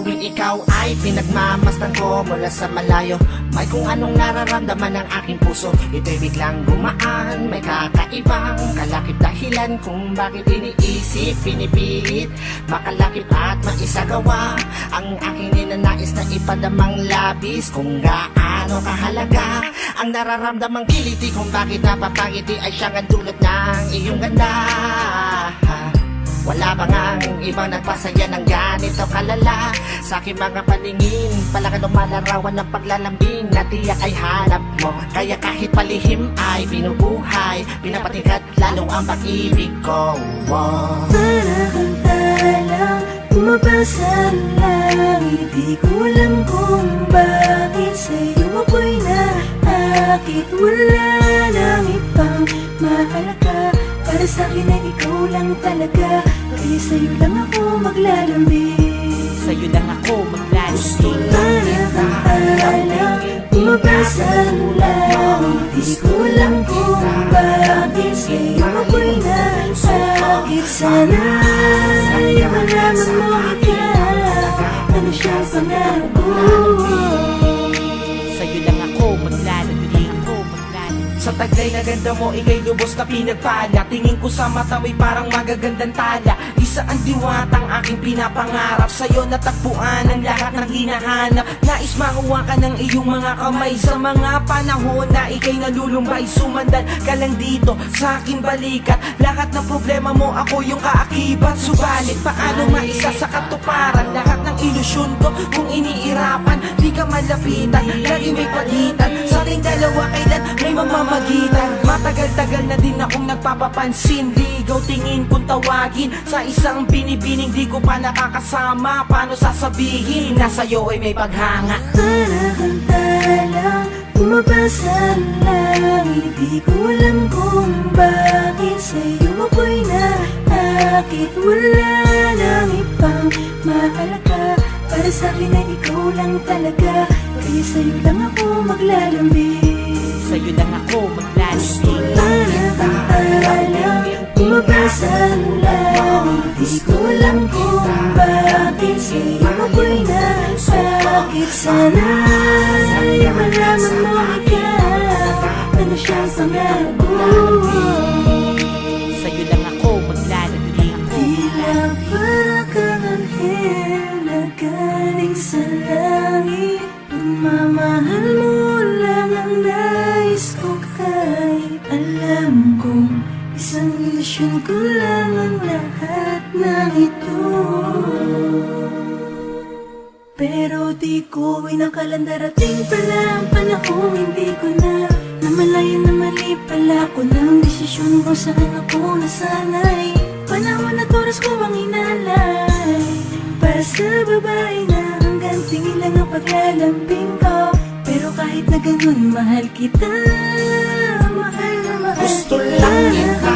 tuwing ikaw ay pinagmamasdan ko mula sa malayo. May kung anong nararamdaman ng aking puso, ito'y biglang gumaan. May kakaibang kalakip dahilan kung bakit iniisip, pinipilit makalakip at maisagawa ang aking ninanais na ipadamang labis. Kung gaano kahalaga ang nararamdamang kiliti, kung bakit napapangiti ay siyang ang dulot ng iyong ganda. Wala ba ngang ibang nagpasaya ng ganito kalala? Sa aking mga paningin, palaka lumalarawan ng paglalambing na tiyak ay hanap mo. Kaya kahit palihim ay binubuhay, pinapatingkat lalo ang pag-ibig ko. Para kang talang bumabasa ang langit, di ko alam kung bakit sa'yo ako'y naakit. Wala nang ibang mahalaga, para sa'kin ay ikaw lang talaga. Kaya sa'yo lang ako maglalambing, sa'yo lang ako maglalambing. para kang talang bumabasa ang langit, di ko alam kung bakit sa'yo ako'y naakit. Sana ay malaman mo ikaw, ano siyang pangarap ko. Sa'yo lang ako maglalambing, ako maglalambing. Sa taglay na ganda mo, ika'y lubos na pinagpala. Tingin ko sa mata mo'y parang magagandang tala. Isa ang diwatang aking pinapangarap, sa'yo natagpuan ang lahat ng hinahanap. Nais makuha ka ng iyong mga kamay sa mga panahon na ika'y nalulumbay. Sumandan ka lang dito sa aking balikat, lahat ng problema mo ako yung kaakibat. Subalit paano maisa sa katuparan lahat ng ilusyon ko kung iniirapan? Di ka malapitan, lagi may pagitan sa ating dalawa, kailan may mamamagitan. Matagal-tagal na din akong nagpapapansin, ligaw tingin kung tawagin sa isang binibining di ko pa nakakasama. Paano sasabihin na sa'yo ay may paghanga? Para kang talang bumabasa ang langit, di ko alam kung bakit sa'yo ako'y naakit. Wala nang ibang mahalaga, para sa'kin ay ikaw lang talaga. Kaya sa'yo lang ako maglalambing, Sa'yo lang ako maglalambing. para kang talang bumabasa ang langit, di ko alam kung bakit sa'yo ako'y naakit. Sana ay malaman mo ikaw, ano siyang pangarap ko. Sa'yo lang ako maglalambing, ako Tila para kang anghel na galing sa langit. Pagmamahal mo lang ang nais ko, kahit alam kong isang ilusyon ko lang ang lahat ng ito. Pero di ko inakalang darating pala ang panahon, hindi ko na namalayan na mali pala ko ng desisyon ko, saan ako nasanay. Panahon at oras ko ang inalay para sa babae na hanggang tingin lang ang paglalambing ko. Pero kahit na ganun, mahal kita, mahal na mahal Gusto kita. lang kita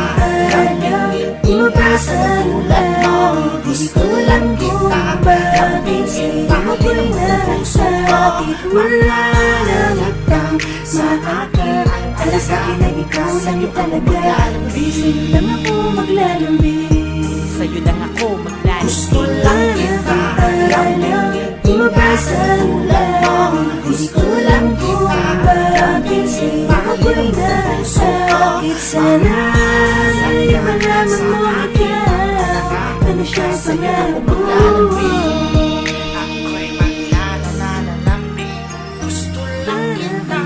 lambingin, Bumabasa ang langit, di ko lang kung bakit sa'yo ako'y nasakit. Wala nang ibang maakit, para sa'kin ay ikaw lang talaga. Kaya sa'yo lang ako maglalambing, Sa'yo lang ako gusto maglalambing. lang kita lambingin. bumabasa ang langit, di ko lang kung bakit sa'yo ako'y nasakit. Sana ay malaman mo ikaw, ano siyang pangarap ko. Ako'y maglalalambing, gusto lang kita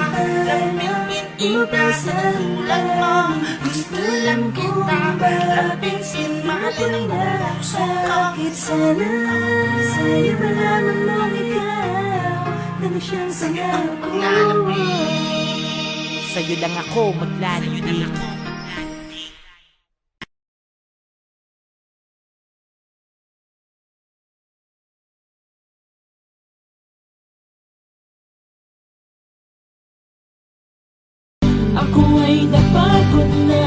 lambingin. Bumabasa ang langit, Gusto lang kita lambingin. Ako'y nasakit. Sana sa'yo malaman mo ikaw, ano siyang pangarap ko. Sa'yo lang ako maglalambing. Ako ay napagod na